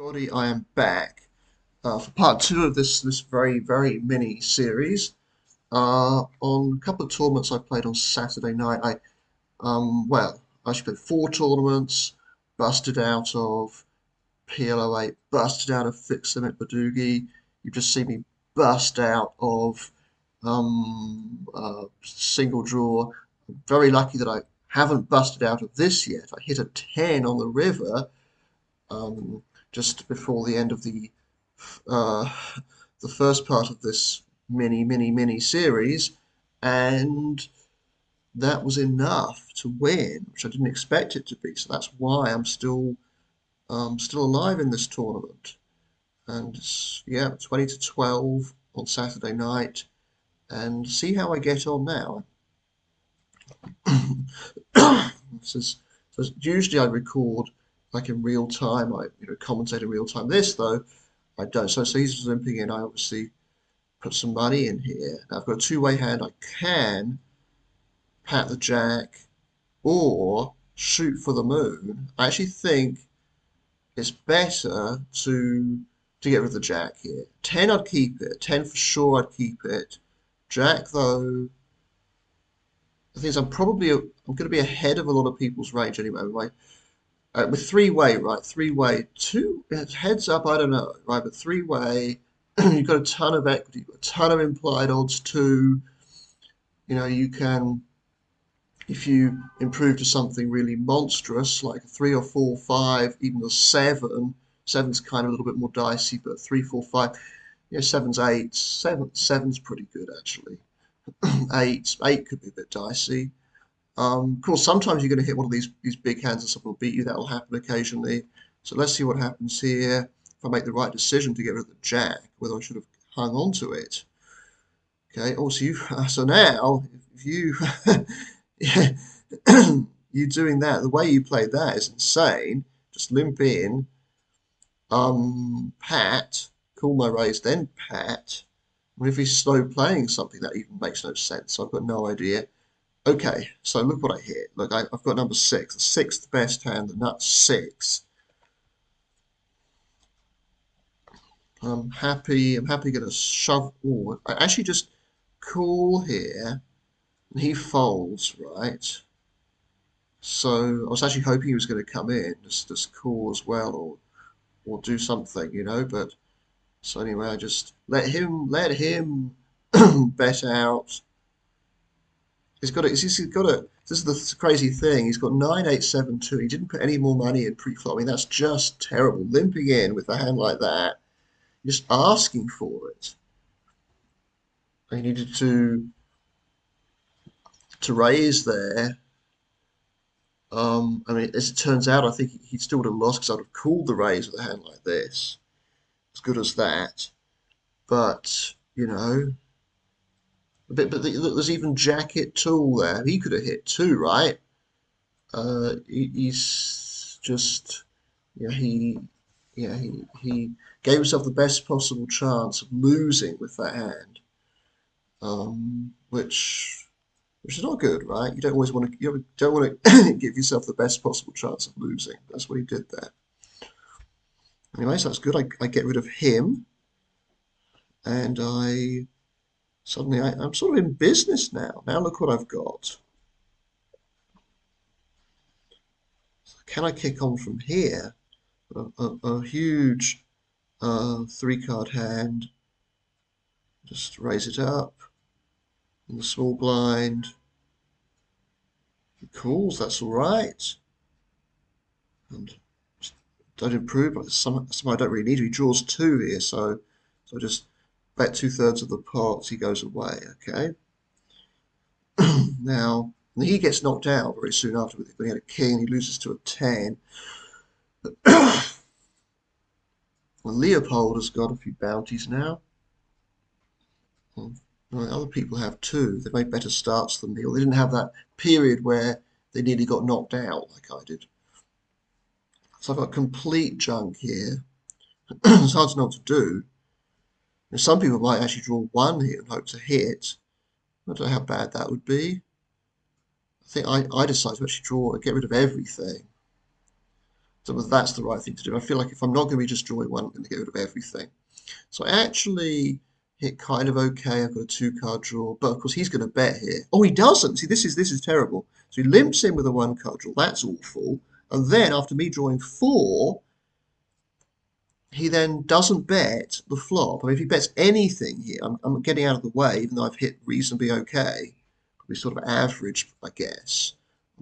Everybody, I am back for part two of this very mini series. On a couple of tournaments I played on Saturday night. I actually played four tournaments, busted out of PLO8, busted out of Fixed Limit Badugi. You've just seen me bust out of single draw. I'm very lucky that I haven't busted out of this yet. I hit a 10 on the river um, just before the end of uh, the first part of this mini series, and that was enough to win, which I didn't expect it to be. So that's why I'm still alive in this tournament. And yeah, 20 to 12 on Saturday night, and see how I get on now. This is, so usually I record like in real time. I commentate in real time. This though I don't. So he's limping in. I obviously put some money in here. Now I've got a two-way hand. I can pat the jack or shoot for the moon. I actually think it's better to get rid of the jack here. 10 I'd keep it. 10 for sure I'd keep it. Jack though, the thing is I'm going to be ahead of a lot of people's range anyway. With three-way, right? Three-way, two heads up, I don't know, right? But three-way, you've got a ton of equity, you've got a ton of implied odds too. You can, if you improve to something really monstrous, like a three or four, five, even a seven. Seven's kind of a little bit more dicey, but three, four, five, seven's eight. Seven's pretty good actually. Eight could be a bit dicey. Of course, sometimes you're going to hit one of these big hands and someone will beat you. That will happen occasionally. So let's see what happens here. If I make the right decision to get rid of the jack, whether I should have hung on to it. Okay. Also, so now if you yeah, you doing that, the way you played that is insane. Just limp in, pat, call my raise, then pat. And if he's slow playing something, that even makes no sense. So I've got no idea. Okay, so look what I hit. Look, I've got number six, the sixth best hand, the nut six. I'm happy. I'm happy going to shove. Oh, I actually just call here, and he folds, right? So I was actually hoping he was going to come in, just call as well, or do something, But so anyway, I just let him bet out. He's got a. This is the crazy thing. He's got 9872. He didn't put any more money in pre-flop. I mean, that's just terrible. Limping in with a hand like that, just asking for it. He needed to raise there. I mean, as it turns out, I think he still would have lost because I'd have called the raise with a hand like this, as good as that. But look, there's even Jacket Tool there. He could have hit two, right? He's just, he, he gave himself the best possible chance of losing with that hand, which is not good, right? You don't want to give yourself the best possible chance of losing. That's what he did there. Anyway, so that's good. I get rid of him, and I'm sort of in business now. Now look what I've got. Can I kick on from here? A huge three-card hand. Just raise it up in the small blind. He calls, that's all right. And don't improve, but somehow I don't really need to. He draws two here, so I just bet 2/3 of the pot. He goes away. Okay. Now he gets knocked out very soon after when he had a king. He loses to a 10. Well, Leopold has got a few bounties now. Well, other people have too. They made better starts than me, or they didn't have that period where they nearly got knocked out like I did. So I've got complete junk here. It's hard to know what to do. And some people might actually draw one here and hope to hit. I don't know how bad that would be. I think I decided to actually get rid of everything. So that's the right thing to do. I feel like if I'm not going to be just drawing one, I'm going to get rid of everything. So I actually hit kind of okay. I've got a two-card draw, but of course he's going to bet here. Oh, he doesn't. See, this is terrible. So he limps in with a one-card draw. That's awful. And then after me drawing four, he then doesn't bet the flop. I mean, if he bets anything here, I'm getting out of the way, even though I've hit reasonably okay. Probably sort of average, I guess,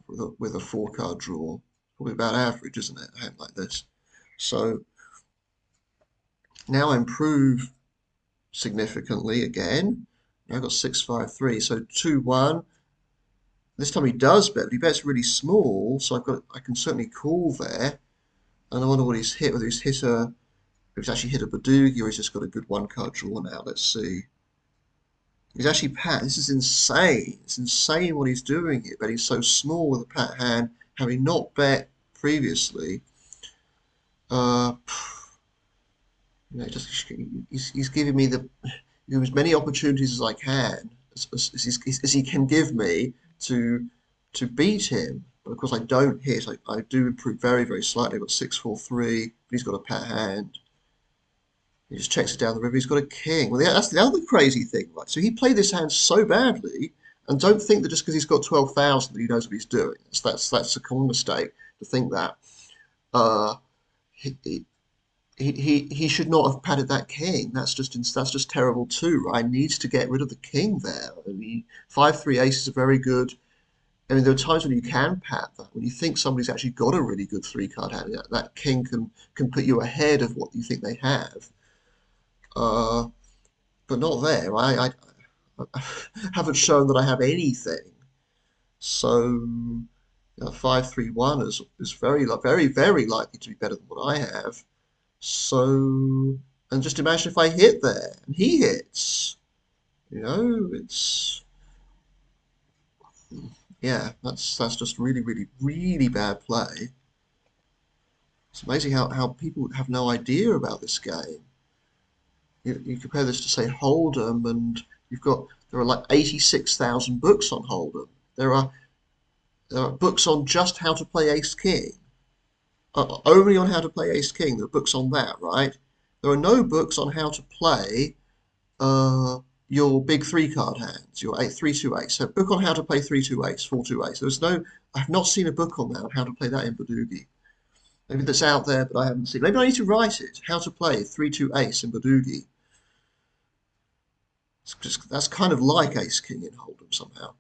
with a four-card draw. Probably about average, isn't it? A hand like this. So now I improve significantly again. Now I've got 6-5-3, so 2-1. This time he does bet, but he bets really small, so I can certainly call there. And I wonder what he's hit, whether he's actually hit a badugi or he's just got a good one card draw now. Let's see. He's actually pat. This is insane. It's insane what he's doing here, but he's so small with a pat hand, having not bet previously. Uh, just he's giving me as many opportunities as I can, as he can give me to to beat him. But of course, I don't hit. I do improve very, very slightly. I've got 6-4-3, but he's got a pat hand. He just checks it down the river. He's got a king. Well, that's the other crazy thing, right? So he played this hand so badly, and don't think that just because he's got 12,000 that he knows what he's doing. That's a common mistake to think that. Uh, he, he should not have padded that king. That's just terrible too, right? He needs to get rid of the king there. I mean, 5-3 ace is a very good. I mean, there are times when you can pat that when you think somebody's actually got a really good three card hand. That king can put you ahead of what you think they have. Uh, but not there. I haven't shown that I have anything. So 5-3-1 is very very likely to be better than what I have. So, and just imagine if I hit there and he hits. It's yeah, that's just really, really, really bad play. It's amazing how people have no idea about this game. You compare this to say Hold'em, and there are like 86,000 books on Hold'em. There are books on just how to play Ace King. Only on how to play Ace King. There are books on that, right? There are no books on how to play uh, your big three card hands, your 3-2 ace. So book on how to play 3-2 ace, 4-2 ace. I've not seen a book on that on how to play that in badugi. Maybe that's out there, but I haven't seen. Maybe I need to write it. How to play 3-2 ace in badugi. That's kind of like Ace King in Hold'em somehow.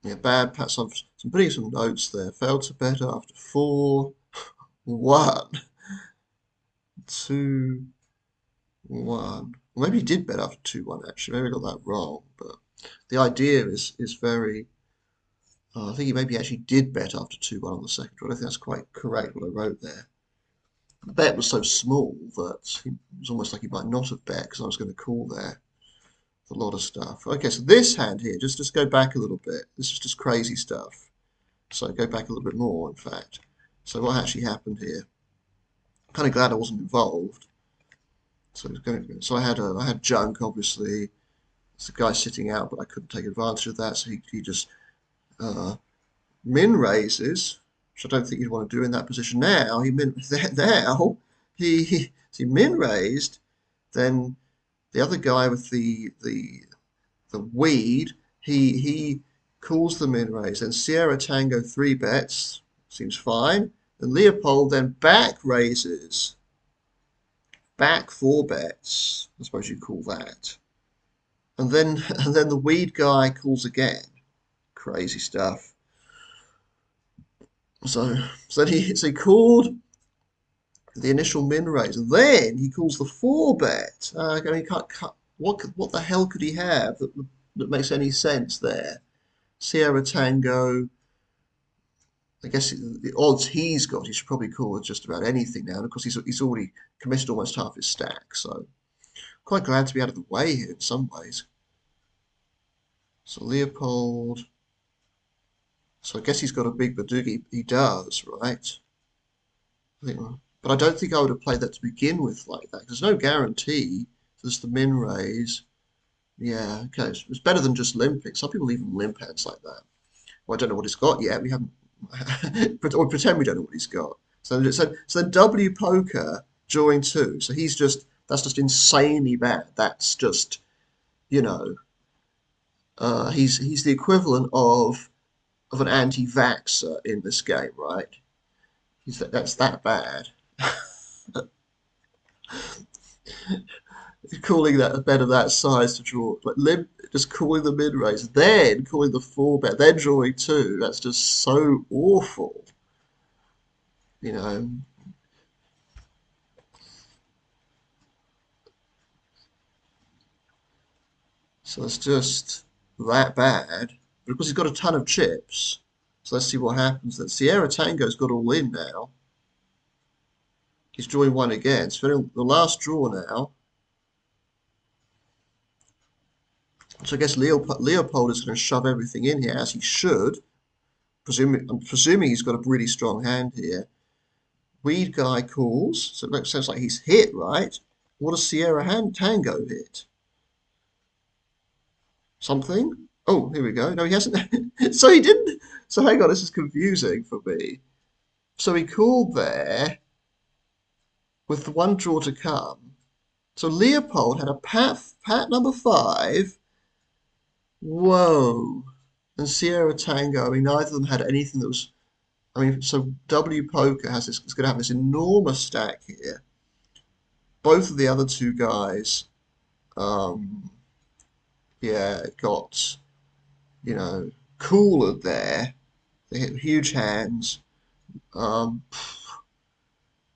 Yeah, bad pat. So I'm putting some notes there. Failed to bet after 4, 1, 2, 1. Well, maybe he did bet after 2-1 actually. Maybe I got that wrong. But the idea is very. I think he maybe actually did bet after 2-1 on the second draw. I don't think that's quite correct what I wrote there. The bet was so small that it was almost like he might not have bet because I was going to call there. A lot of stuff. Okay, so this hand here, just go back a little bit. This is just crazy stuff. So go back a little bit more, in fact. So what actually happened here? I'm kind of glad I wasn't involved. So I had junk, obviously. It's a guy sitting out, but I couldn't take advantage of that. So he just uh, min raises, which I don't think you'd want to do in that position. Now he min raised. Then the other guy with the weed, he calls the min raise. Then Sierra Tango three bets, seems fine. And Leopold then back raises, back four bets. I suppose you call that. And then and then the weed guy calls again. Crazy stuff. So he called the initial min raise. And then he calls the four bet. I mean, what the hell could he have that makes any sense there? Sierra Tango. I guess the odds he's got, he should probably call with just about anything now. And of course, he's already committed almost half his stack. So quite glad to be out of the way here in some ways. So Leopold. So I guess he's got a big badugi. He does, right? I think, but I don't think I would have played that to begin with like that. There's no guarantee. There's the min raise. Yeah, okay. It's better than just limping. Some people leave limp hands like that. Well, I don't know what he's got yet. We haven't, or pretend we don't know what he's got. So then W poker drawing two. So that's just insanely bad. That's just, you know, he's the equivalent of an anti-vaxxer in this game, right? That's that bad. Calling that a bet of that size to draw, like limp, just calling the mid raise, then calling the four bet, then drawing two. That's just so awful, you know. So it's just that bad. But of course, he's got a ton of chips. So let's see what happens then. Sierra Tango's got all in now. He's drawing one again. So the last draw now. So I guess Leopold is going to shove everything in here as he should. I'm presuming he's got a really strong hand here. Weed guy calls, so it sounds like he's hit, right? What does Tango hit? Something? Oh, here we go. No, he hasn't. So he didn't. So hang on, this is confusing for me. So he called there with the one draw to come. So Leopold had a pat number five. Whoa. And Sierra Tango, I mean, neither of them had anything that was. I mean, so W Poker has this, it's going to have this enormous stack here. Both of the other two guys, um, yeah, got, you know, cooler there. They hit huge hands. Um,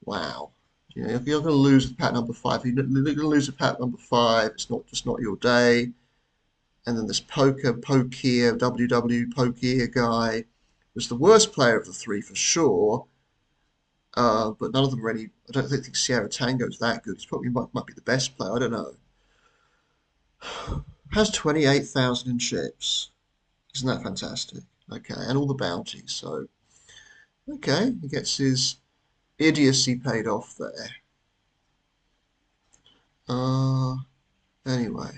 wow. You know, you're going to lose with pat number five. You're going to lose with pat number five. It's not just not your day. And then this Pokier, WW Pokier guy was the worst player of the three for sure. But none of them really. I don't think Sierra Tango's that good. He's probably might be the best player. I don't know. Has 28,000 in chips. Isn't that fantastic? Okay, and all the bounties. So okay, he gets his idiocy paid off there. Uh, anyway,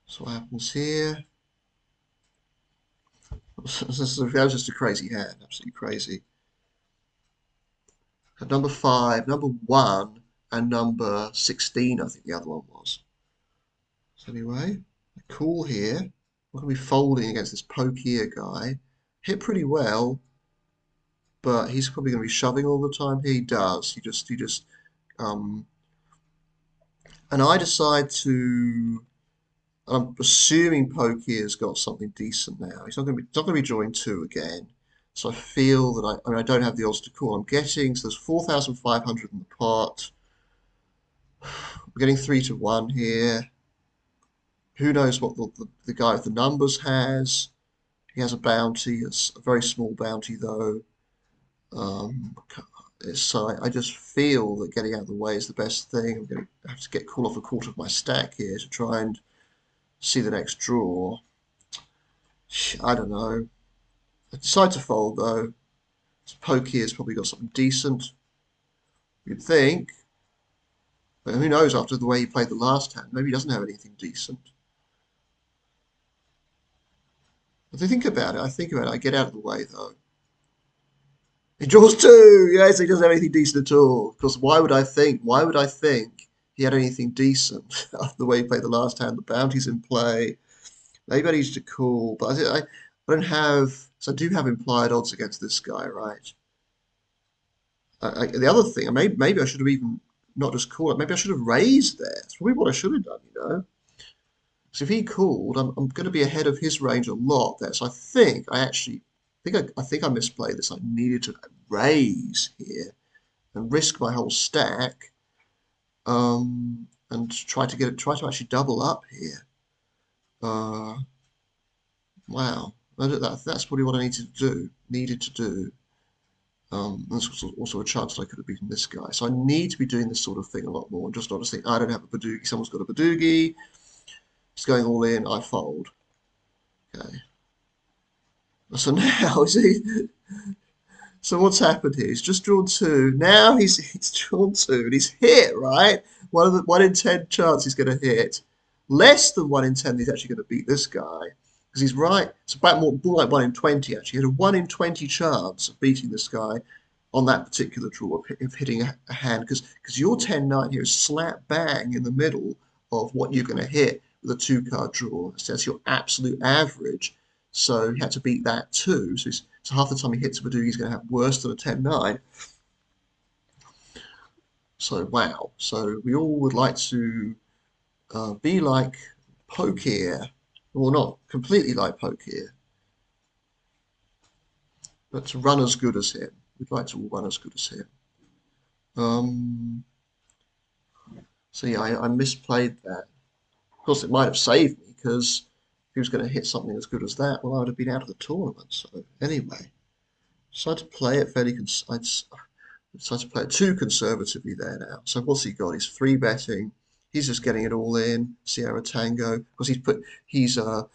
so what happens here? That was just a crazy hand, absolutely crazy. Number five, number one, and number 16, I think the other one was. So anyway, cool here. We're going to be folding against this pokier guy. Hit pretty well, but he's probably going to be shoving all the time. He does. Um, and I decide to. I'm assuming Pokier's got something decent now. He's not going to be drawing two again. So I feel that I mean, I don't have the odds to call. I'm getting, so there's 4,500 in the pot. We're getting 3 to 1 here. Who knows what the guy with the numbers has? He has a bounty. It's a very small bounty though. Um, so I just feel that getting out of the way is the best thing. I'm going to have to call off a quarter of my stack here to try and see the next draw. I don't know. I decide to fold though. This poke here's probably got something decent. You'd think. But who knows after the way he played the last hand. Maybe he doesn't have anything decent. If I think about it, I get out of the way though. He draws two! Yes, he doesn't have anything decent at all. Because why would I think he had anything decent after the way he played the last hand? The bounty's in play. Maybe I need to call, but I don't have, so I do have implied odds against this guy, right? The other thing, maybe I should have even not just called it, maybe I should have raised there. That's probably what I should have done, you know? So if he called, I'm going to be ahead of his range a lot there. So I think I think I misplayed this. I needed to raise here and risk my whole stack, and try to actually double up here. Uh, wow, that's probably what I needed to do. There's also a chance that I could have beaten this guy. So I need to be doing this sort of thing a lot more, and just not to think, I don't have a badugi, someone's got a badugi, it's going all in, I fold. Okay. So now, so what's happened here? He's just drawn two. Now he's drawn two, and he's hit, right? One in 10 chance he's going to hit. less than 1 in 10 he's actually going to beat this guy because he's right. It's about more like 1 in 20 actually. He had a 1 in 20 chance of beating this guy on that particular draw of hitting a hand because your 10-9 here is slap bang in the middle of what you're going to hit with a two-card draw. So that's your absolute average. So he had to beat that too. So half the time he hits a badugi, he's going to have worse than a 10-9. So wow. So we all would like to be like Poke here. Well, not completely like Poke here, but to run as good as him. We'd like to all run as good as him. Um, so yeah, I misplayed that. Of course, it might have saved me because if he was going to hit something as good as that, well, I would have been out of the tournament. So anyway, decided to play it I decided to play it too conservatively there now. So what's he got? He's three betting. He's just getting it all in. Sierra Tango because he's what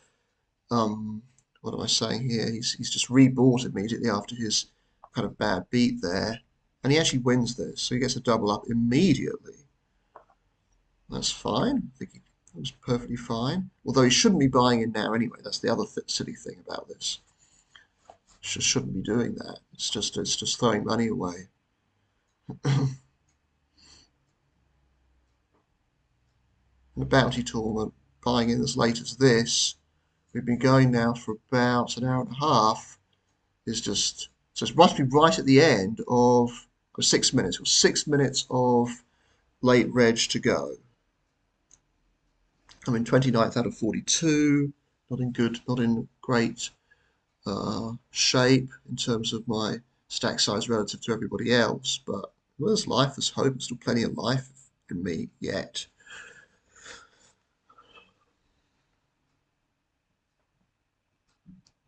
am I saying here? He's just rebought immediately after his kind of bad beat there, and he actually wins this, so he gets a double up immediately. That's fine. I think that was perfectly fine. Although he shouldn't be buying in now anyway. That's the other silly thing about this. Just shouldn't be doing that. It's just throwing money away. In a bounty tournament, buying in as late as this, we've been going now for about an hour and a half. Is just so it must be right at the end of 6 minutes. 6 minutes of late reg to go. I'm in 29th out of 42. Not in great shape in terms of my stack size relative to everybody else, but well, there's life, there's hope, there's still plenty of life in me yet.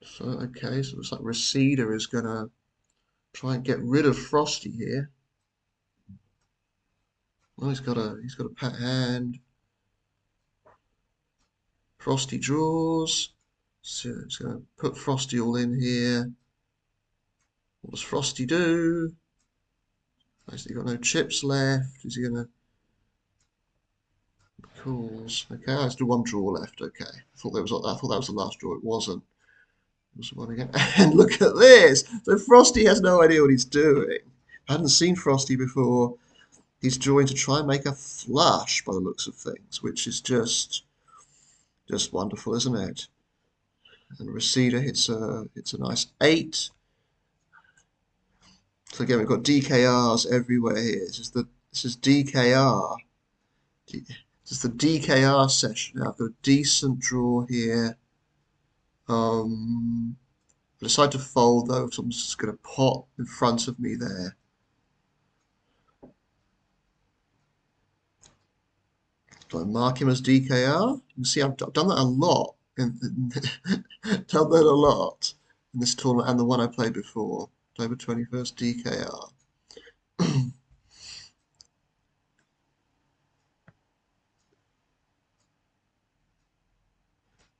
So okay, so it looks like Receder is gonna try and get rid of Frosty here. Well, he's got a pat hand. Frosty draws. So it's going to put Frosty all in here. What does Frosty do? Has he got no chips left? Is he going to calls? Okay, I still one draw left. Okay, I thought that was the last draw. It wasn't. It was one again. And look at this. So Frosty has no idea what he's doing. I hadn't seen Frosty before. He's drawing to try and make a flush by the looks of things, which is just wonderful, isn't it? And Reseda hits a nice 8. So again, we've got DKRs everywhere here. This is DKR. This is the DKR session. Now I've got a decent draw here. I decide to fold though, so I'm just going to pot in front of me there. Do I mark him as DKR? You can see I've done that a lot. Done that a lot in this tournament and the one I played before. October 21st, DKR.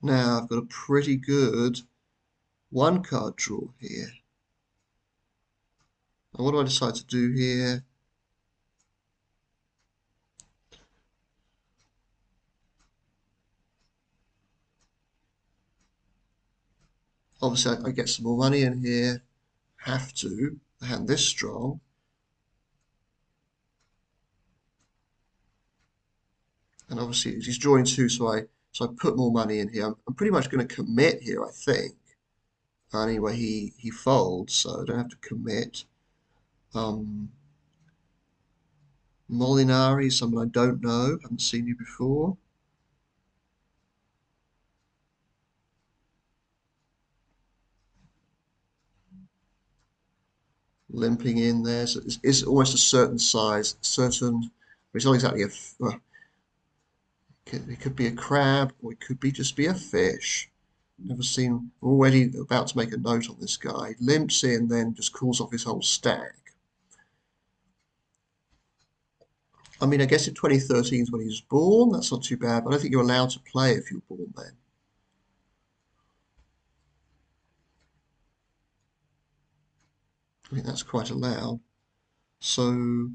Now I've got a pretty good one card draw here. And what do I decide to do here? Obviously, I get some more money in here. Have to. The hand this strong. And obviously, he's drawing two, so I put more money in here. I'm pretty much going to commit here, I think. Anyway, he folds, so I don't have to commit. Molinari, someone I don't know, haven't seen you before. Limping in there, so it's almost a certain size, it's not exactly well, it could be a crab, or it could just be a fish. Never seen, already about to make a note on this guy. Limps in, then just calls off his whole stack. I mean, I guess in 2013 is when he was born. That's not too bad, but I don't think you're allowed to play if you're born then. I think that's quite allowed. So,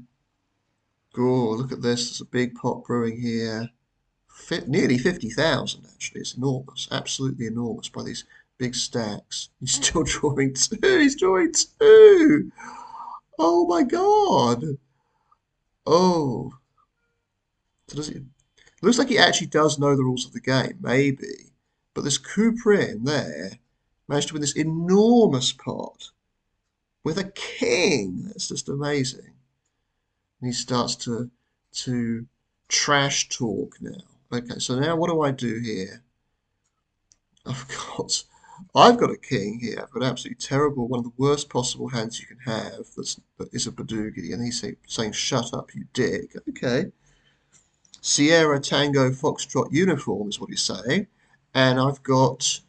oh, look at this. There's a big pot brewing here. Nearly 50,000 actually. It's enormous, absolutely enormous by these big stacks. He's still drawing two. He's drawing two. Oh my God. Oh, so does he? Looks like he actually does know the rules of the game, maybe. But this Kuprin there managed to win this enormous pot with a king. That's just amazing. And he starts to trash talk now. Okay, so now what do I do here? I've got I've got a king here. I've got absolutely terrible, one of the worst possible hands you can have. That is a badugi, and he's saying, "Shut up, you dick." Okay, Sierra Tango Foxtrot uniform is what he's saying, and I've got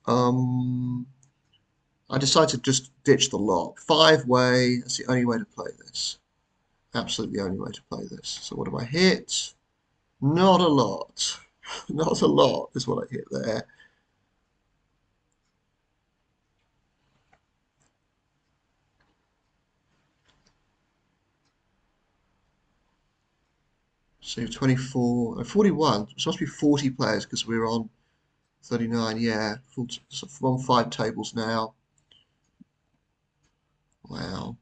I decided to just ditch the lot. Five way. That's the only way to play this. Absolutely the only way to play this. So what do I hit? Not a lot. Not a lot is what I hit there. So 24, 41. It must be 40 players because we're on 39. Yeah, so we're on five tables now. Wow.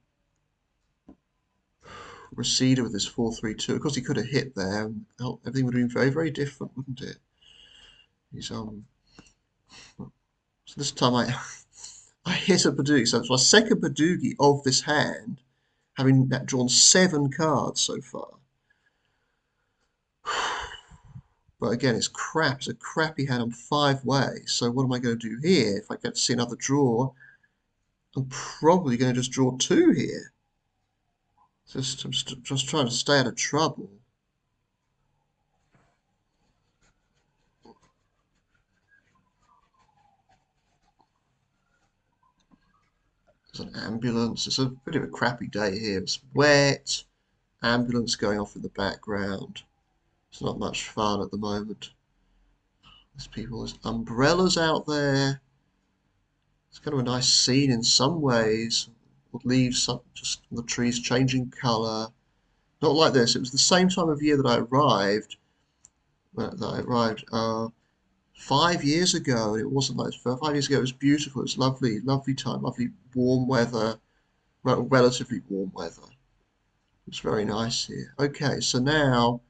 Receder with his 4-3-2. Of course, he could have hit there. And everything would have been very, very different, wouldn't it? He's So this time I hit a badugi. So it's my second badugi of this hand, having drawn seven cards so far. But again, it's crap. It's a crappy hand on five ways. So what am I going to do here? If I get to see another draw, I'm probably going to just draw two here. I'm just trying to stay out of trouble. There's an ambulance. It's a bit of a crappy day here. It's wet. Ambulance going off in the background. It's not much fun at the moment. There's umbrellas out there. It's kind of a nice scene in some ways. With leaves just the trees changing colour. Not like this. It was the same time of year that I arrived. 5 years ago, and it wasn't like 5 years ago. It was beautiful. It was lovely, lovely time, lovely warm weather, relatively warm weather. It's very nice here. Okay, so now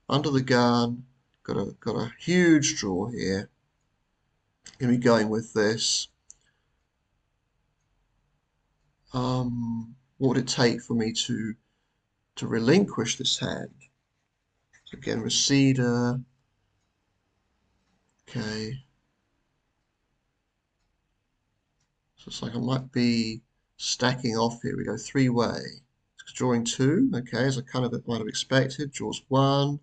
under the gun, got a huge draw here. Gonna be going with this. What would it take for me to relinquish this hand? So again, receder. Okay. So it's like I might be stacking off here. We go three-way. Drawing two, okay, as I kind of might have expected. Draws one.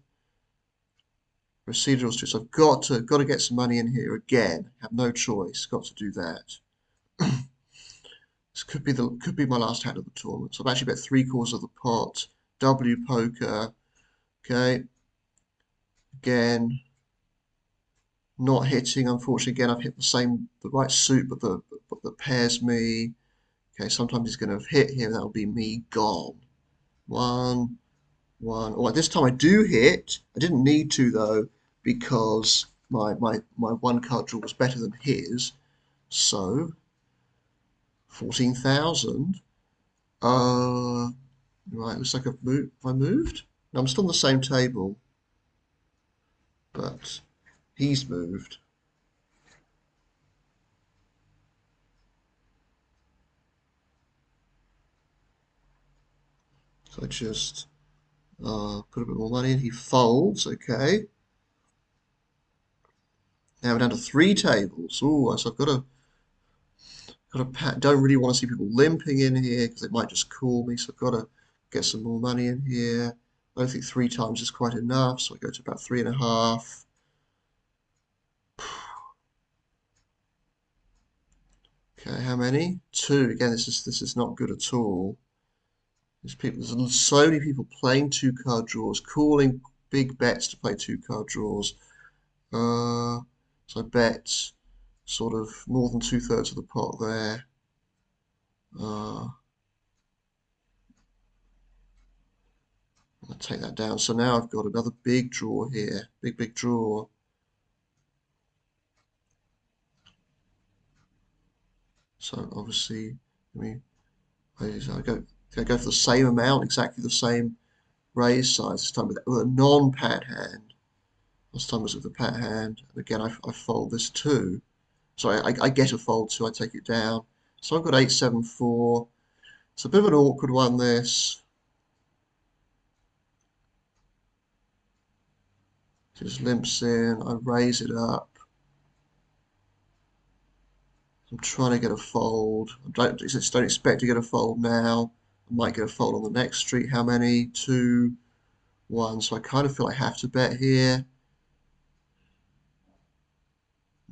Receder draws two. So I've got to get some money in here again. Have no choice. Got to do that. This could be my last hand of the tournament. So I've actually bet three-quarters of the pot. W poker. Okay. Again, not hitting. Unfortunately, again I've hit the right suit, but that pairs me. Okay, sometimes he's going to have hit here. That'll be me gone. One, one. Oh, this time I do hit. I didn't need to though because my one card draw was better than his. So 14,000. Right. Looks like I've moved. Have I moved? No, I'm still on the same table, but he's moved. So I just put a bit more money in. He folds. Okay. Now we're down to three tables. Oh, so I've don't really want to see people limping in here because it might just call me. So I've got to get some more money in here. I don't think three times is quite enough, so I go to about 3.5. Okay, how many? Two. Again, this is not good at all. There's so many people playing two card draws, calling big bets to play two card draws. So I bet sort of more than two-thirds of the pot there. Uh, I'll take that down. So now I've got another big draw here. Big draw. So obviously, I mean, I go for the same amount, exactly the same raise size this time with a non-pat hand. Last time was with the pat hand. And again, I fold this too. So I get a fold too, I take it down. So I've got 8-7-4. It's a bit of an awkward one, this. Just limps in, I raise it up. I'm trying to get a fold. Just don't expect to get a fold now. I might get a fold on the next street. How many? 2, 1. So I kind of feel I have to bet here.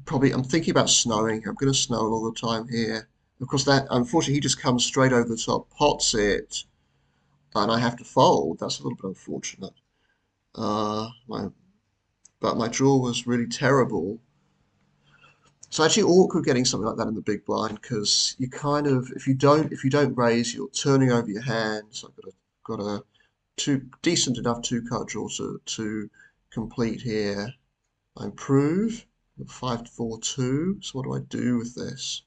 Probably, I'm thinking about snowing. I'm going to snow all the time here. Of course, that unfortunately he just comes straight over the top, pots it, and I have to fold. That's a little bit unfortunate. Uh, my, but my draw was really terrible. So actually awkward getting something like that in the big blind because you kind of if you don't raise, you're turning over your hand. So I've got a decent enough two card draw to complete here. I improve 5-4-2. So what do I do with this?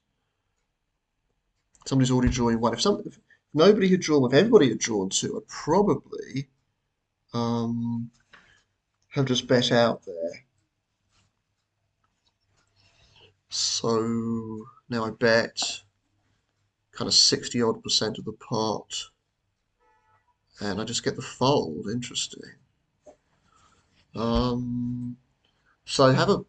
Somebody's already drawing one. If nobody had drawn, if everybody had drawn two, I'd probably um, have just bet out there. So now I bet kind of 60 odd% of the pot, and I just get the fold. Interesting. Um, so I have a,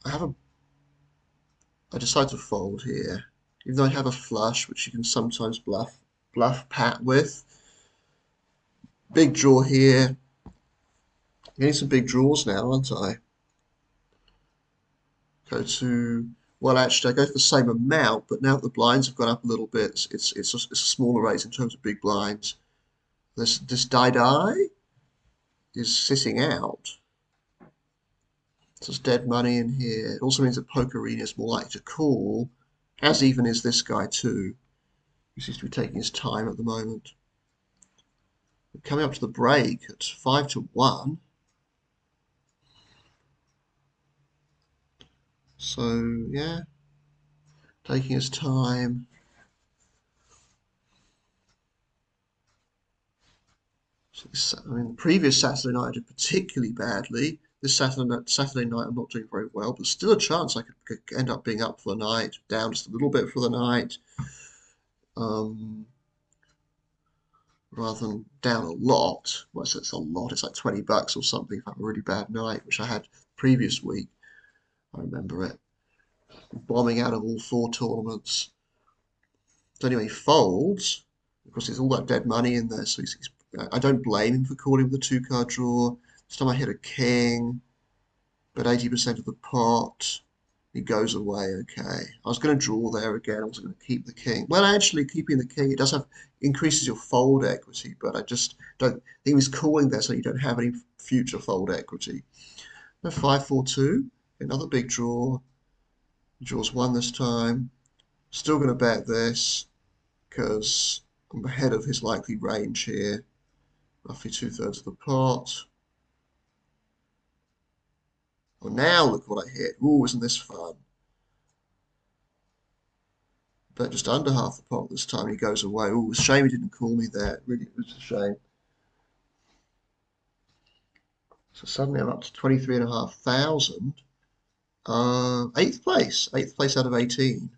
I decide to fold here, even though I have a flush, which you can sometimes bluff pat with. Big draw here. Getting some big draws now, aren't I? Go to, well, actually, I go for the same amount, but now that the blinds have gone up a little bit, it's a smaller raise in terms of big blinds. This die is sitting out. So there's dead money in here. It also means that Pokerina is more likely to call, as even is this guy too. He seems to be taking his time at the moment. We're coming up to the break at 5-1. So yeah, taking his time. So I mean, the previous Saturday night I did particularly badly. This Saturday night I'm not doing very well, but still a chance I could end up being up for the night, down just a little bit for the night, um, rather than down a lot. Well, it's a lot. It's like $20 or something if I have a really bad night, which I had the previous week. I remember it. Bombing out of all 4 tournaments. So anyway, he folds. Of course, there's all that dead money in there, so I don't blame him for calling with a two-card draw. This time I hit a king, but 80% of the pot. He goes away, okay. I was going to draw there again. I wasn't going to keep the king. Well, actually, keeping the king, it does have increases your fold equity, but I just don't think he was calling there so you don't have any future fold equity. No, 5-4-2, another big draw. Draws one this time. Still going to bet this because I'm ahead of his likely range here. Roughly 2/3 of the pot. Well, now look what I hit. Ooh, isn't this fun? But just under half the pot this time. He goes away. Ooh, it's a shame he didn't call me there. It really was a shame. So suddenly I'm up to 23,500. Eighth place. Eighth place out of 18.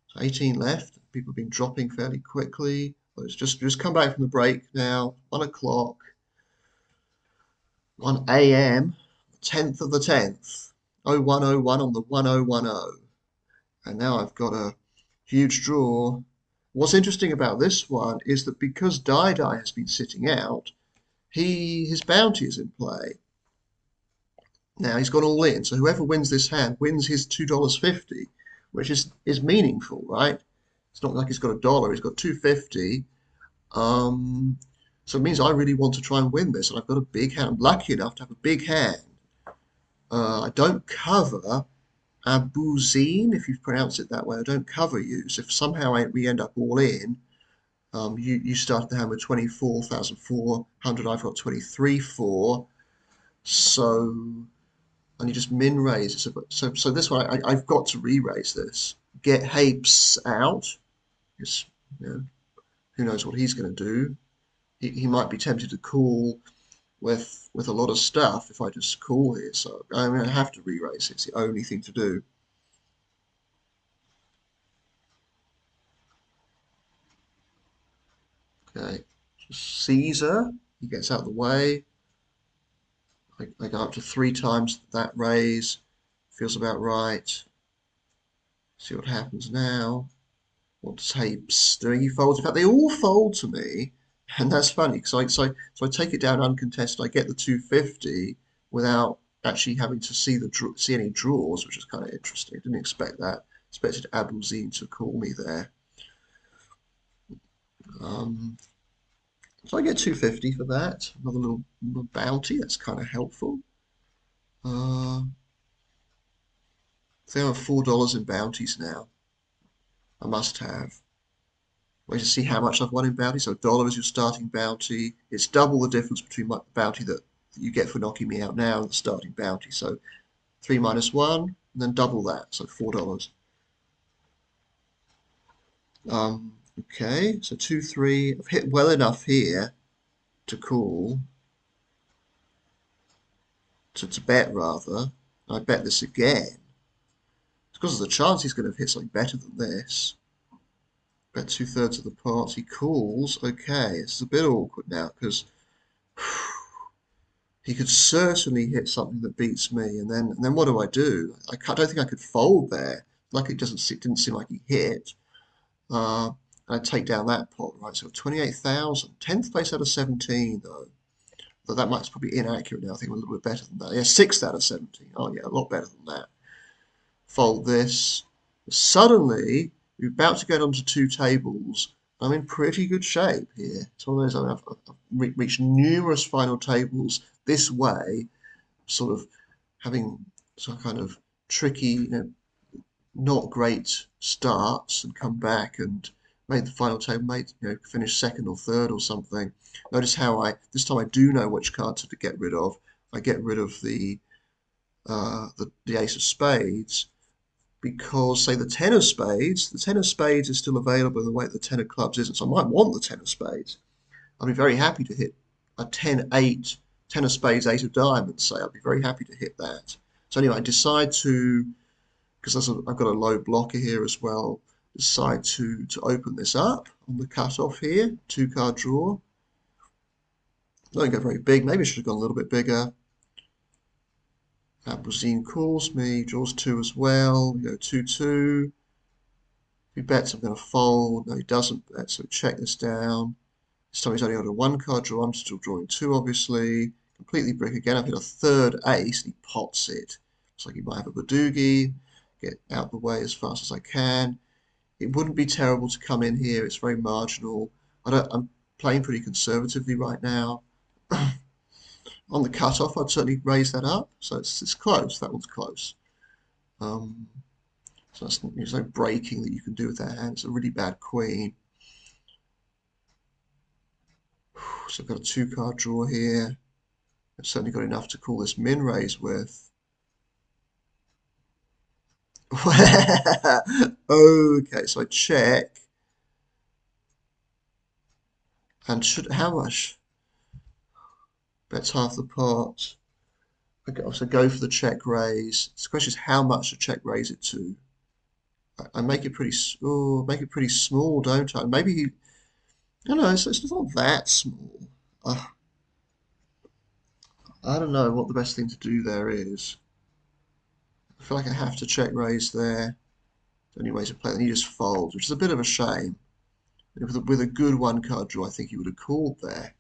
So 18 left. People have been dropping fairly quickly. Well, it's just come back from the break now. 1 o'clock. 1 a.m. 10th of the 10th. 0101 on the 1010. And now I've got a huge draw. What's interesting about this one is that because Die has been sitting out, his bounty is in play. Now he's gone all in, so whoever wins this hand wins his $2.50, which is meaningful, right? It's not like he's got $1, he's got $2.50. So it means I really want to try and win this, and I've got a big hand. I'm lucky enough to have a big hand. I don't cover Abuzine, if you pronounce it that way. I don't cover you. So if somehow we end up all in, You started the hand with 24,400. I've got 23,400. So, and you just min raise. So this one, I've got to re-raise this. Get Hapes out. Because, you know, who knows what he's going to do. He might be tempted to call with a lot of stuff if I just call here. So I'm going to have to re-raise it. It's the only thing to do. Okay. Caesar, he gets out of the way. I go up to 3 times that raise. Feels about right. See what happens now. What does Hapes doing? He folds. In fact, they all fold to me, and that's funny because so I take it down uncontested. I get the 250 without actually having to see any draws, which is kind of interesting. Didn't expect that. Expected Abuzine to call me there. Um, so I get 250 for that. Another little bounty. That's kind of helpful. Uh, I think I have $4 in bounties now. I must have. Wait to see how much I've won in bounty. So $1 is your starting bounty. It's double the difference between my bounty that you get for knocking me out now and the starting bounty. So 3 minus 1, and then double that. So $4. Okay, so 2, 3. I've hit well enough here to call, to bet rather. I bet this again. It's because there's a chance he's going to hit something better than this. Bet 2/3 of the parts. He calls. Okay, this is a bit awkward now because he could certainly hit something that beats me, and then what do? Don't think I could fold there. Like it didn't seem like he hit. And I take down that pot, right? So 28,000. 10th place out of 17, though. But that might's probably inaccurate now. I think we're a little bit better than that. Yeah, 6th out of 17. Oh yeah, a lot better than that. Fold this. Suddenly, we're about to get onto 2 tables. I'm in pretty good shape here. It's one of those I've reached numerous final tables this way, sort of having some kind of tricky, not great starts and come back and made the final table, finished second or third or something. Notice how this time I do know which card to get rid of. I get rid of the ace of spades because, say, the 10 of spades is still available in the way that the 10 of clubs isn't. So I might want the 10 of spades. I'd be very happy to hit a 10-8, 10 of spades, 8 of diamonds, say. I'd be very happy to hit that. So anyway, I decide to, because I've got a low blocker here as well, decide to open this up on the cutoff here, 2-card draw. Don't go very big, maybe I should have gone a little bit bigger. Abrazine calls me, draws 2 as well, we go 2-2. If he bets, I'm going to fold. No, he doesn't bet, so check this down. This time he's only got a 1-card draw. I'm still drawing 2, obviously. Completely brick again. I've hit a 3rd ace, and he pots it. Looks like he might have a badugi. Get out the way as fast as I can. It wouldn't be terrible to come in here. It's very marginal. I'm playing pretty conservatively right now. On the cutoff, I'd certainly raise that up. So it's close. That one's close. So there's no breaking that you can do with that hand. It's a really bad queen. So I've got a 2-card draw here. I've certainly got enough to call this min raise with. Okay, so I check. And how much? Bets half the pot. I also go for the check raise. The question is how much to check raise it to. I make it pretty, make it pretty small, don't I? Maybe I don't know. It's not that small. Uh, I don't know what the best thing to do there is. I feel like I have to check raise there. The only way to play it, then he just folds, which is a bit of a shame. With a good 1-card draw, I think he would have called there.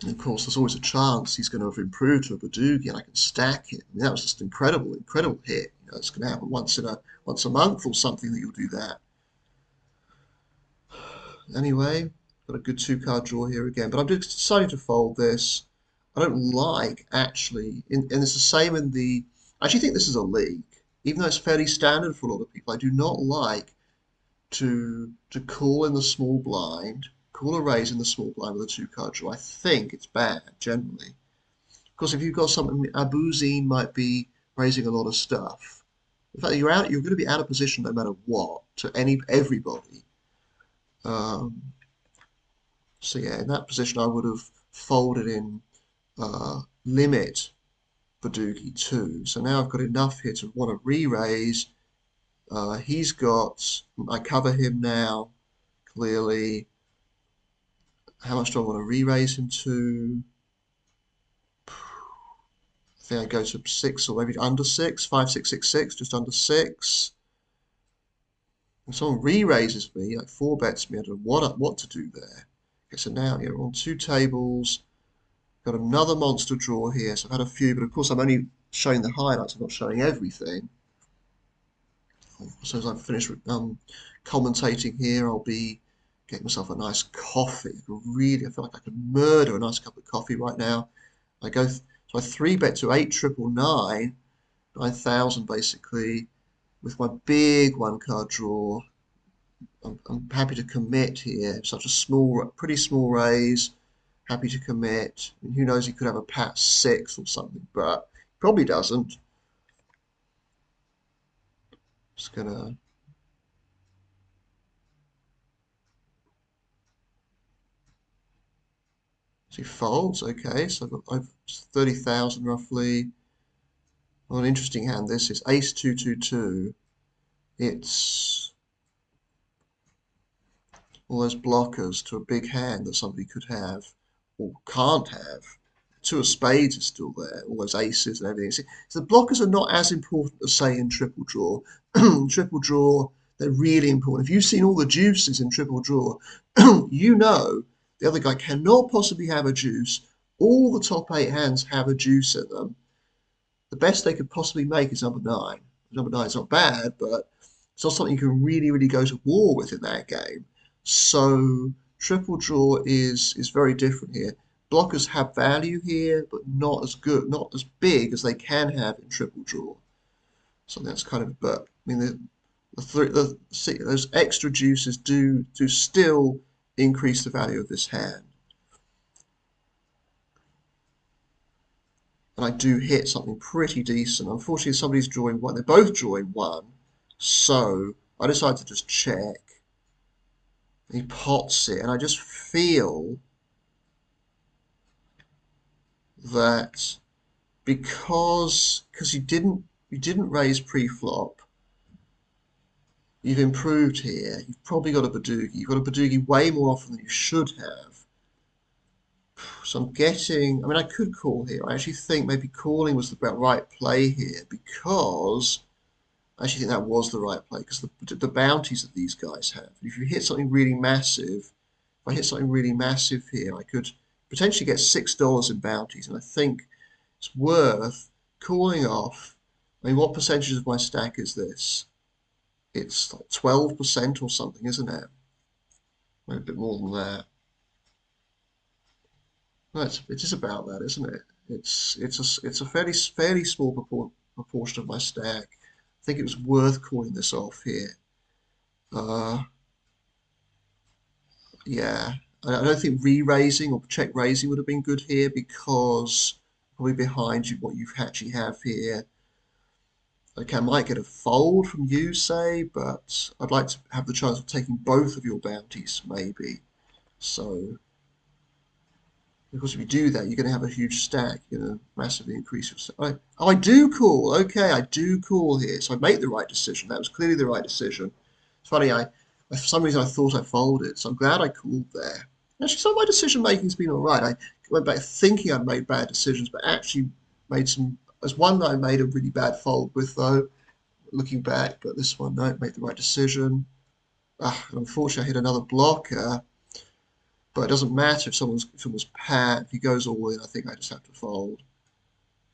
And of course, there's always a chance he's going to have improved to a badugi, and I can stack it. I mean, that was just an incredible, incredible hit. It's going to happen once a month or something that you'll do that. Anyway, got a good 2-card draw here again, but I'm just deciding to fold this. I don't like actually, and it's the same in the. I actually think this is a league, even though it's fairly standard for a lot of people. I do not like to call in the small blind, call a raise in the small blind with a two card draw. I think it's bad generally. Because if you've got something, Abuzine might be raising a lot of stuff. In fact, you're going to be out of position no matter what to everybody. Um, so yeah, in that position, I would have folded in limit badugi 2. So now I've got enough here to want to re-raise. He's got, I cover him now, clearly. How much do I want to re-raise him to? I think I go to 6 or maybe under 6, 5, 6, 6, 6, just under 6. If someone re-raises me, like 4 bets me, I don't know what to do there. Okay, so now we're on 2 tables. Got another monster draw here, so I've had a few, but of course I'm only showing the highlights, I'm not showing everything. So as I'm finished with commentating here, I'll be getting myself a nice coffee. I feel like I could murder a nice cup of coffee right now. So I 3-bet to 8,999, 9,000 basically, with my big 1 card draw. I'm happy to commit here. Such a pretty small raise. Happy to commit. And who knows, he could have a pat 6 or something, but probably doesn't. Just gonna. So he folds, okay, so I've 30,000 roughly. Well, an interesting hand this is ace 222. It's all those blockers to a big hand that somebody could have or can't have. 2 of spades is still there, all those aces and everything. So the blockers are not as important as, say, in triple draw. Triple draw, they're really important. If you've seen all the juices in triple draw, you know the other guy cannot possibly have a juice. All the top 8 hands have a juice in them. The best they could possibly make is number 9. Number 9 is not bad, but it's not something you can really go to war with in that game. So triple draw is very different here. Blockers have value here, but not as good, not as big as they can have in triple draw. So that's kind of, but I mean, those extra juices do still increase the value of this hand. And I do hit something pretty decent. Unfortunately, somebody's drawing 1. They're both drawing 1. So I decided to just check. He pots it, and I just feel that because you didn't raise pre-flop, you've improved here. You've probably got a badugi. You've got a badugi way more often than you should have. So I'm getting. I mean, I could call here. I actually think maybe calling was the right play here because I actually think that was the right play because the bounties that these guys have. If you hit something really massive, if I hit something really massive here, I could potentially get $6 in bounties, and I think it's worth calling off. I mean, what percentage of my stack is this? It's like 12% or something, isn't it? Maybe a bit more than that. No, it is about that, isn't it? It's a fairly small proportion of my stack. I think it was worth calling this off here. Uh, yeah, I don't think re-raising or check raising would have been good here because probably behind you what you actually have here. Okay, I might get a fold from you, say, but I'd like to have the chance of taking both of your bounties, maybe. So, because if you do that, you're going to have a huge stack. You're going to massively increase your stack. Oh, I do call. Okay, I do call here. So I make the right decision. That was clearly the right decision. It's funny, for some reason I thought I folded, so I'm glad I called there. Actually, some of my decision making's been all right. I went back thinking I'd made bad decisions, but actually made some. There's one that I made a really bad fold with, though, looking back, but this one, no, made the right decision. Unfortunately, I hit another blocker, but it doesn't matter if someone's pat. If he goes all in, I think I just have to fold.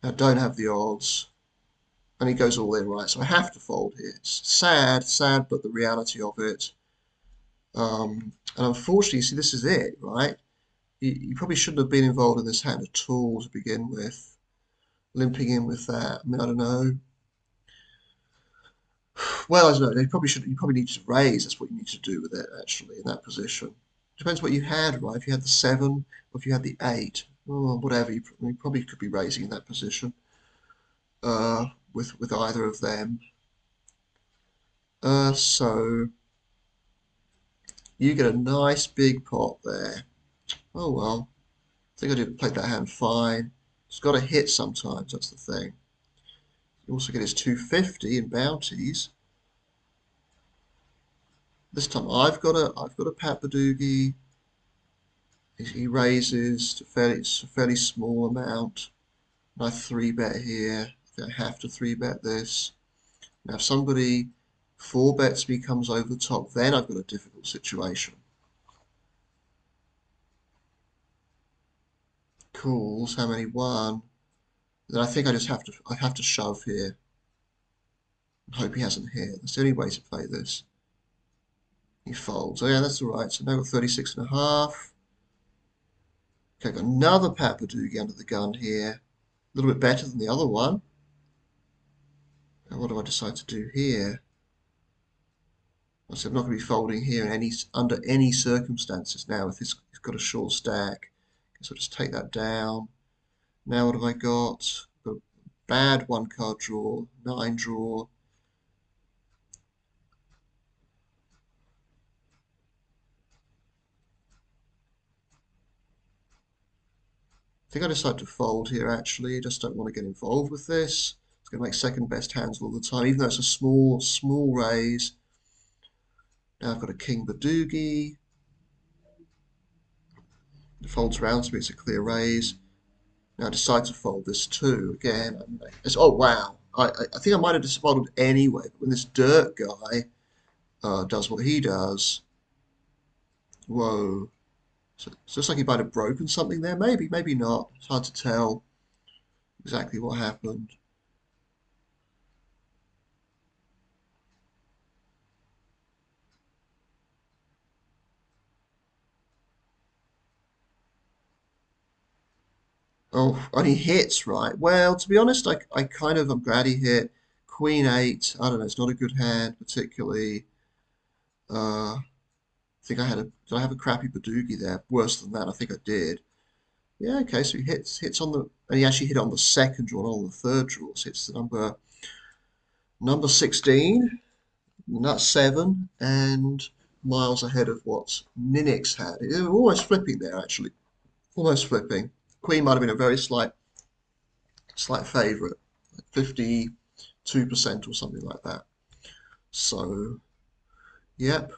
I don't have the odds, and he goes all in, right? So I have to fold here. It's sad, but the reality of it. And unfortunately, see, this is it, right? You probably shouldn't have been involved in this hand at all to begin with. Limping in with that. I mean, I don't know. Well, I don't know. You probably need to raise. That's what you need to do with it, actually, in that position. Depends what you had, right? If you had the seven, or if you had the eight, or whatever, you probably could be raising in that position. With either of them. So you get a nice big pot there. Oh well, I think I did played that hand fine. It's got to hit sometimes. That's the thing. You also get his 250 in bounties. This time I've got a Pat Badugi. He raises to fairly small amount. And I three bet here. I think I have to three bet this. Now if somebody four bets me comes over the top, then I've got a difficult situation. Calls, how many? One. Then I think I have to shove here and hope he hasn't hit. That's the only way to play this. He folds. Oh yeah, that's all right. So now we're 36 and a half. Okay, got another Pat Badugi under the gun here. A little bit better than the other one. Now what do I decide to do here? I said I'm not going to be folding here in under any circumstances now if he's got a short stack. So I'll just take that down. Now what have I got? Got a bad one card draw, nine draw. I think I decided to fold here actually. I just don't want to get involved with this. It's going to make second best hands all the time, even though it's a small raise. Now I've got a king badugi. It folds around to me, it's a clear raise. Now I decide to fold this too. Again, oh wow. I think I might have just folded anyway, but when this dirt guy does what he does, whoa. So it's just like he might have broken something there. Maybe, maybe not. It's hard to tell exactly what happened. Oh, only hits, right? Well, to be honest, I'm glad he hit. Queen eight. I don't know. It's not a good hand particularly. I think did I have a crappy Badugi there? Worse than that, I think I did. Yeah, okay. So he hits on the, and he actually hit on the second draw, not on the third draw. So it's the number 16, not seven, and miles ahead of what Ninix had. It was almost flipping there, actually. Almost flipping. Queen might have been a very slight favourite, 52% or something like that. So, yep,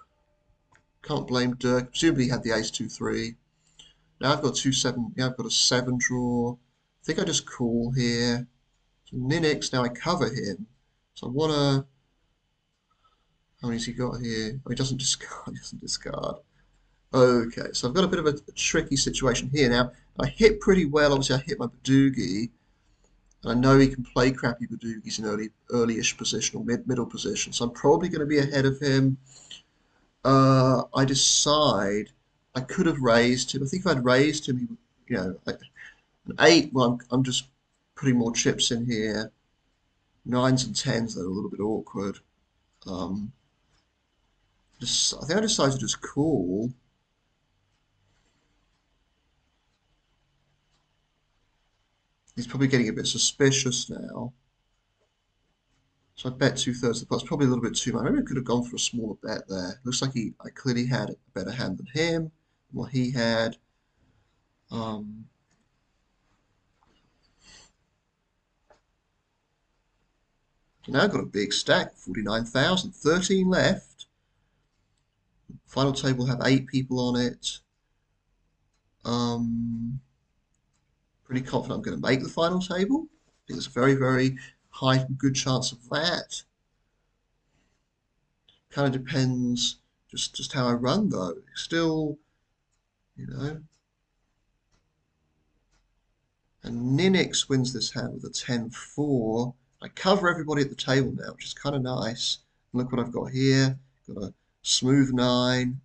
can't blame Dirk. Presumably he had the ace 2-3. Now I've got 2-7. Yeah, I've got a 7 draw. I think I just call here. So Ninix, now I cover him. So I want to. How many's he got here? Oh, he doesn't discard. He doesn't discard. Okay, so I've got a bit of a tricky situation here. Now, I hit pretty well. Obviously, I hit my Badugi. And I know he can play crappy Badugis in early-ish position or middle position. So I'm probably going to be ahead of him. I decide I could have raised him. I think if I'd raised him, like an eight. Well, I'm just putting more chips in here. Nines and tens, they're a little bit awkward. Um, I think I decided to just call. He's probably getting a bit suspicious now. So I bet two-thirds of the pot. It's probably a little bit too much. Maybe I could have gone for a smaller bet there. Looks like I clearly had a better hand than him, what he had. Um, so now I've got a big stack, 49,000, 13 left. Final table have 8 people on it. Um, Pretty confident I'm going to make the final table. I think there's a very high, good chance of that. Kind of depends just how I run though. Still, you know. And Ninix wins this hand with a 10-4. I cover everybody at the table now, which is kind of nice. And look what I've got here. Got a smooth 9.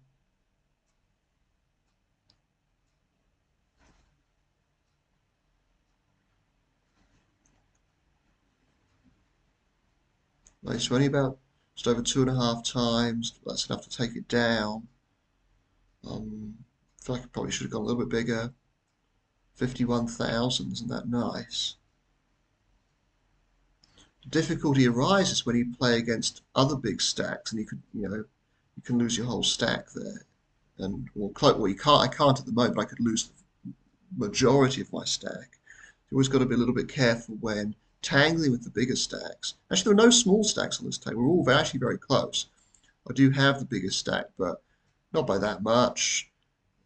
Nice, only about just over 2.5 times. That's enough to take it down. I feel like I probably should have gone a little bit bigger. 51,000, isn't that nice? The difficulty arises when you play against other big stacks, and you can lose your whole stack there. And well, you can't. I can't at the moment. I could lose the majority of my stack. You always got to be a little bit careful when tangling with the bigger stacks. Actually, there are no small stacks on this table. We're all actually very close. I do have the biggest stack, but not by that much.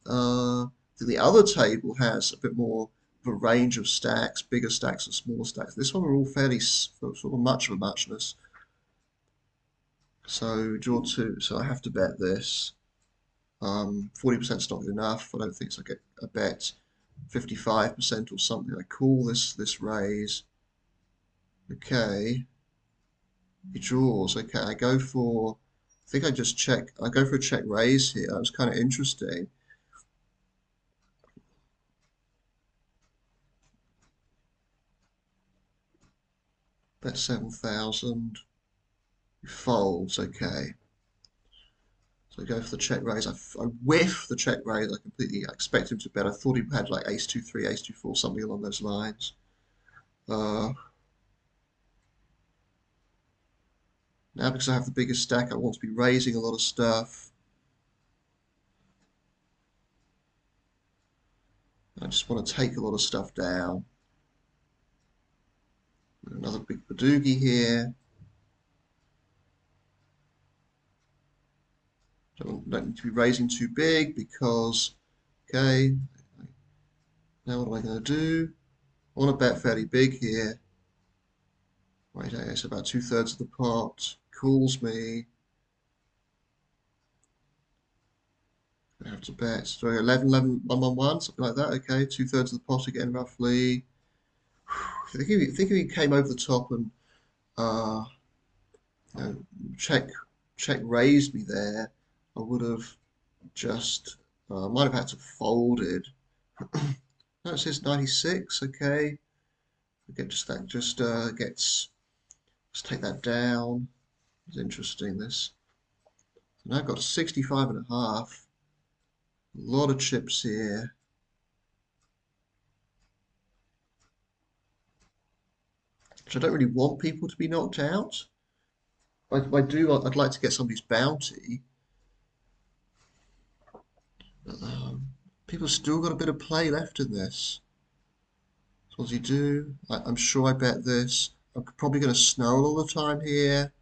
The other table has a bit more of a range of stacks, bigger stacks and smaller stacks. This one we're all fairly sort of much of a muchness. So draw two. So I have to bet this. 40% is not good enough. I don't think so. I get a bet 55% or something. I call this raise. Okay. He draws. Okay, I go for. I think I just check. I go for a check raise here. That was kind of interesting. Bet 7,000. He folds. Okay. So I go for the check raise. I whiff the check raise. I expect him to bet. I thought he had like ace 2-3, ace 2-4, something along those lines. Uh, Now because I have the biggest stack, I want to be raising a lot of stuff. I just want to take a lot of stuff down. Another big badugi here. Don't need to be raising too big because, okay, now what am I going to do? I want to bet fairly big here. Right, it's about 2/3 of the pot. Calls me. I have to bet. So 11, 11, 1, 1, 1, something like that. Okay, 2/3 of the pot again, roughly. I think if he came over the top and uh, you know, check raised me there, I would have just might have had to folded. No, it says 96. Okay, get just that just gets. Let's take that down. It's interesting this. So now I've got 65.5. A lot of chips here. Which I don't really want people to be knocked out. I do. I'd like to get somebody's bounty. But, people still got a bit of play left in this. So what does he do? I'm sure I bet this. I'm probably going to snowball all the time here.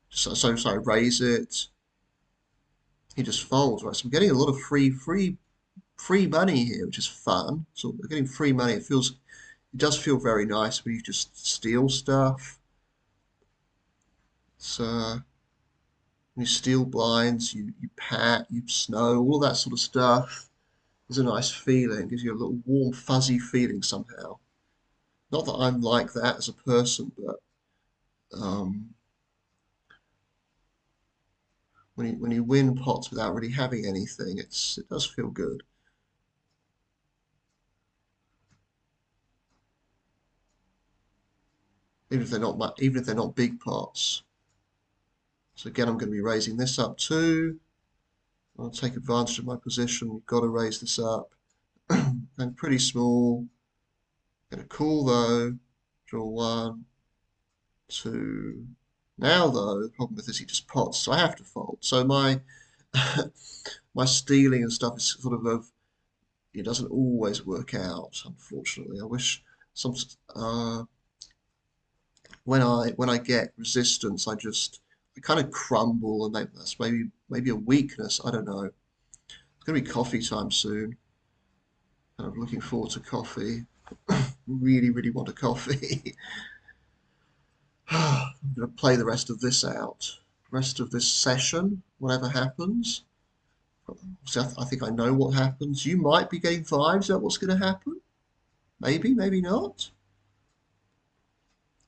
So I raise it. He just folds, right? So I'm getting a lot of free money here, which is fun. So we're getting free money. It does feel very nice when you just steal stuff. So when you steal blinds, you pat, you snow, all of that sort of stuff is a nice feeling. It gives you a little warm, fuzzy feeling somehow. Not that I'm like that as a person, but um, when you win pots without really having anything, it does feel good. Even if they're not big pots. So again, I'm going to be raising this up too. I'll take advantage of my position. We've got to raise this up. I'm pretty small. Going to call though. Draw 1, 2. Now though, the problem with this, he just pots, so I have to fold. So my my stealing and stuff is sort of it doesn't always work out, unfortunately. I wish some when I get resistance, I kind of crumble, and that's maybe a weakness. I don't know. It's gonna be coffee time soon. Kind of looking forward to coffee. Really, really want a coffee. I'm gonna play the rest of this out. Rest of this session, whatever happens. So I think I know what happens. You might be getting vibes about what's going to happen. Maybe, maybe not.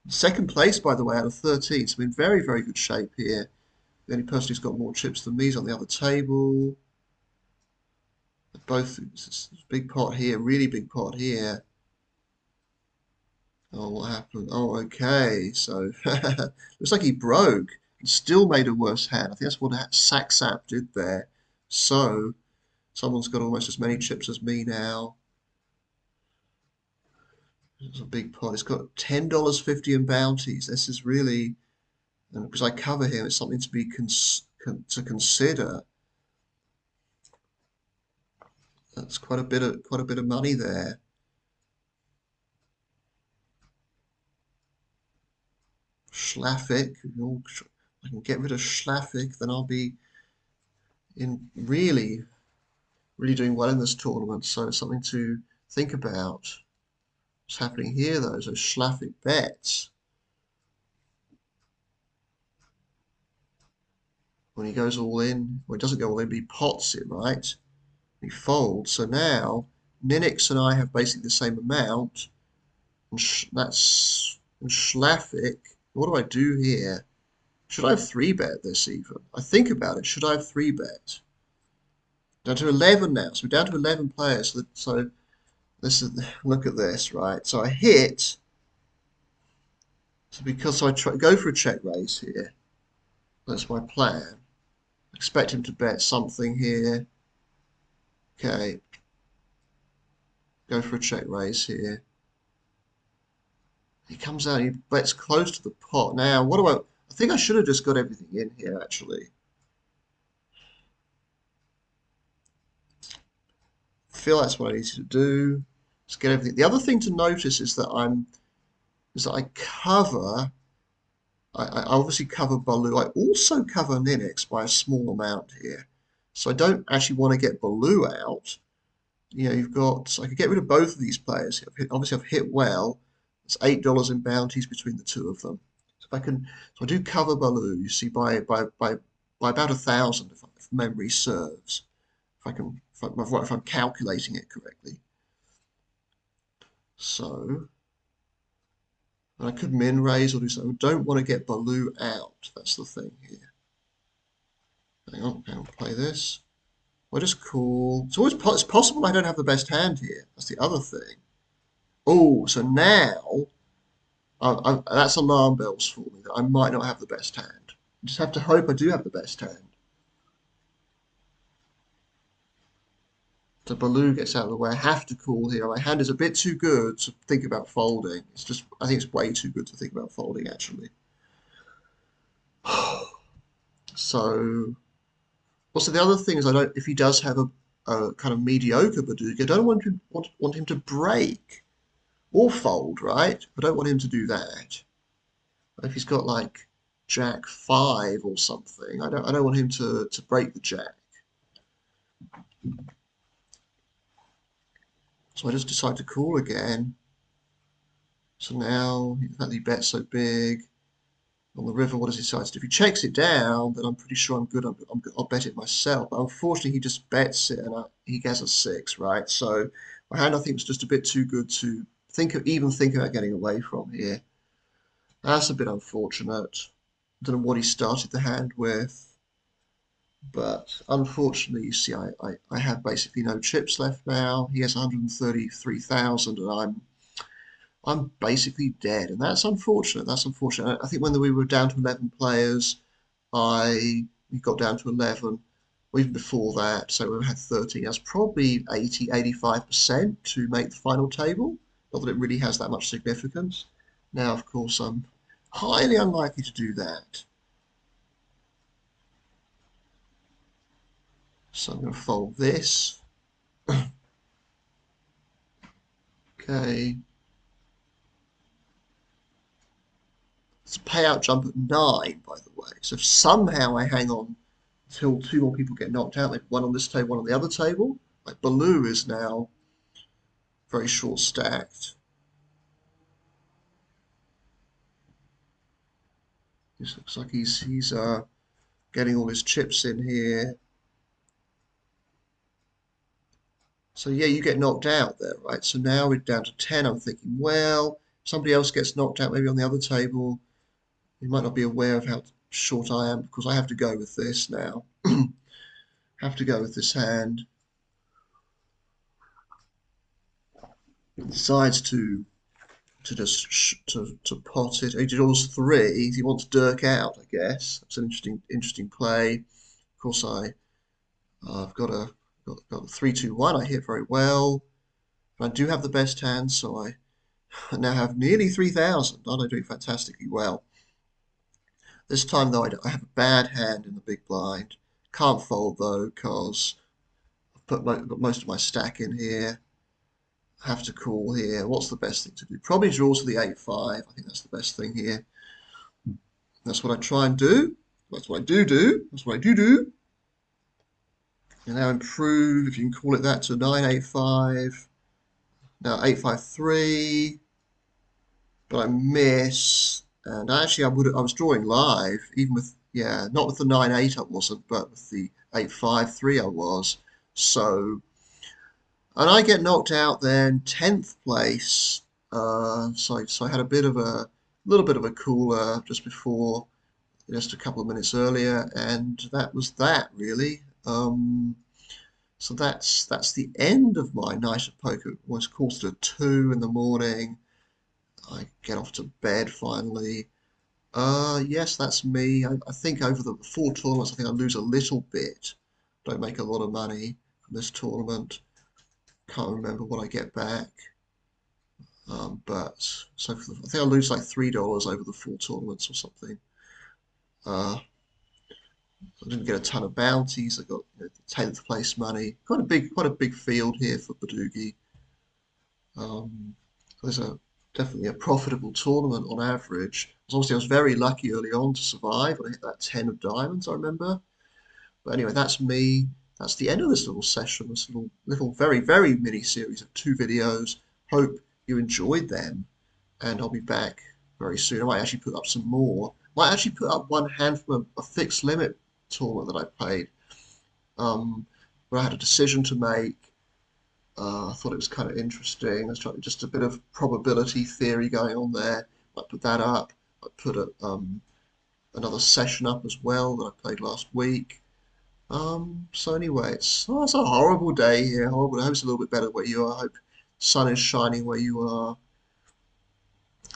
Second place, by the way, out of 13. So I'm in very, very good shape here. The only person who's got more chips than me is on the other table. Both, big pot here, really big pot here. Oh, what happened? Oh, okay. So looks like he broke. Still made a worse hand. I think that's what Saxap did there. So someone's got almost as many chips as me now. It's a big pot. It's got $10.50 in bounties. This is really, and because I cover him, it's something to be to consider. That's quite a bit of money there. Schlafik. I can get rid of Schlafik, then I'll be in really doing well in this tournament. So it's something to think about. What's happening here though? So Schlafik bets. When he goes all in, well, he doesn't go all in, but he pots it, right? He folds. So now Ninix and I have basically the same amount. And that's and Schlafik. What do I do here? Should I have three bet this even? I think about it. Should I have three bet? Down to 11 now. So we're down to 11 players. So this is, look at this, right? So I hit. So because I go for a check raise here. That's my plan. Expect him to bet something here. Okay. Go for a check raise here. He comes out, he bets close to the pot. Now, what do I think I should have just got everything in here, actually. I feel that's what I need to do. Just get everything. The other thing to notice is that I cover, I obviously cover Baloo. I also cover Ninix by a small amount here. So I don't actually want to get Baloo out. You know, I could get rid of both of these players. Obviously, I've hit well. It's $8 in bounties between the two of them. So I do cover Baloo. You see, by about 1,000, if memory serves. If I'm calculating it correctly. So, I could min raise or do something. I don't want to get Baloo out. That's the thing here. Hang on, play this. What is cool? It's possible I don't have the best hand here. That's the other thing. Oh, so now that's alarm bells for me that I might not have the best hand. I just have to hope I do have the best hand. So Baloo gets out of the way. I have to call here. My hand is a bit too good to think about folding. I think it's way too good to think about folding, actually. So, also the other thing is if he does have a kind of mediocre badugi, I don't want him to break or fold, right? I don't want him to do that. If he's got like Jack 5 or something, I don't want him to break the Jack. So I just decide to call again. So now, in fact, he bets so big on the river. What does he decide to do? If he checks it down, then I'm pretty sure I'm good. I'll bet it myself. But unfortunately, he just bets it, and he gets a 6, right? So my hand, I think, is just a bit too good to even think about getting away from here. That's a bit unfortunate. I don't know what he started the hand with, but unfortunately, you see, I have basically no chips left now. He has 133,000, and I'm basically dead, and that's unfortunate. That's unfortunate. I think when we were down to 11 players, we got down to 11, or even before that, so we had 13. That's probably 85% to make the final table. Not that it really has that much significance. Now, of course, I'm highly unlikely to do that. So I'm going to fold this. Okay. It's a payout jump at 9, by the way. So if somehow I hang on until two more people get knocked out, like one on this table, one on the other table, like Baloo is now very short stacked. This looks like he's getting all his chips in here. So yeah, you get knocked out there, right? So now we're down to 10. I'm thinking, well, if somebody else gets knocked out, maybe on the other table. You might not be aware of how short I am because I have to go with this now. Have to go with this hand. Decides to to just to pot it. He draws three. He wants Dirk out, I guess. That's an interesting play. Of course, I've got a 3-2-1. I hit very well. I do have the best hand, so I now have nearly 3,000. I'm doing fantastically well. This time, though, I have a bad hand in the big blind. Can't fold, though, because I've got most of my stack in here. Have to call here. What's the best thing to do? Probably draw to the 8-5. I think that's the best thing here. That's what I try and do. That's what I do. That's what I do. And now improve, if you can call it that, to 9-8-5. Now 8-5-3. But I miss. And actually, I was drawing live, even with, yeah, not with the 9-8 I wasn't, but with the 8-5-3 I was. So, and I get knocked out then, 10th place. So I had a little bit of a cooler just before, just a couple of minutes earlier, and that was that really. So that's the end of my night of poker. It was quarter to 2 in the morning. I get off to bed finally. Yes, that's me. I think over the four tournaments, I think I lose a little bit. Don't make a lot of money from this tournament. Can't remember what I get back. But so I think I lose like $3 over the four tournaments or something. Uh, I didn't get a ton of bounties. I got, the 10th place money. Quite a big field here for badugi. Um, there's a definitely a profitable tournament on average. Obviously, I was very lucky early on to survive. I hit that 10 of diamonds, I remember. But anyway, that's me. That's the end of this little session, this little very mini series of two videos. Hope you enjoyed them, and I'll be back very soon. I might actually put up some more. Might actually put up one hand from a fixed limit tournament that I played, where I had a decision to make. I thought it was kind of interesting. There's just a bit of probability theory going on there. I put that up. I put another session up as well that I played last week. So anyway, it's a horrible day here. Horrible. I hope it's a little bit better where you are. I hope the sun is shining where you are.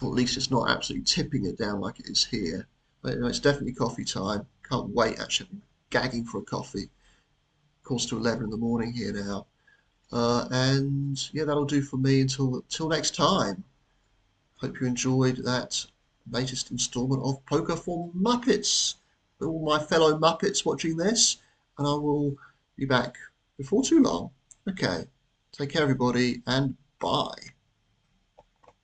Or at least it's not absolutely tipping it down like it is here. But, it's definitely coffee time. Can't wait. Actually, I'm gagging for a coffee. Calls to 11 in the morning here now. And yeah, that'll do for me until next time. Hope you enjoyed that latest installment of Poker for Muppets. All my fellow Muppets watching this, and I will be back before too long. Okay, take care, everybody, and bye.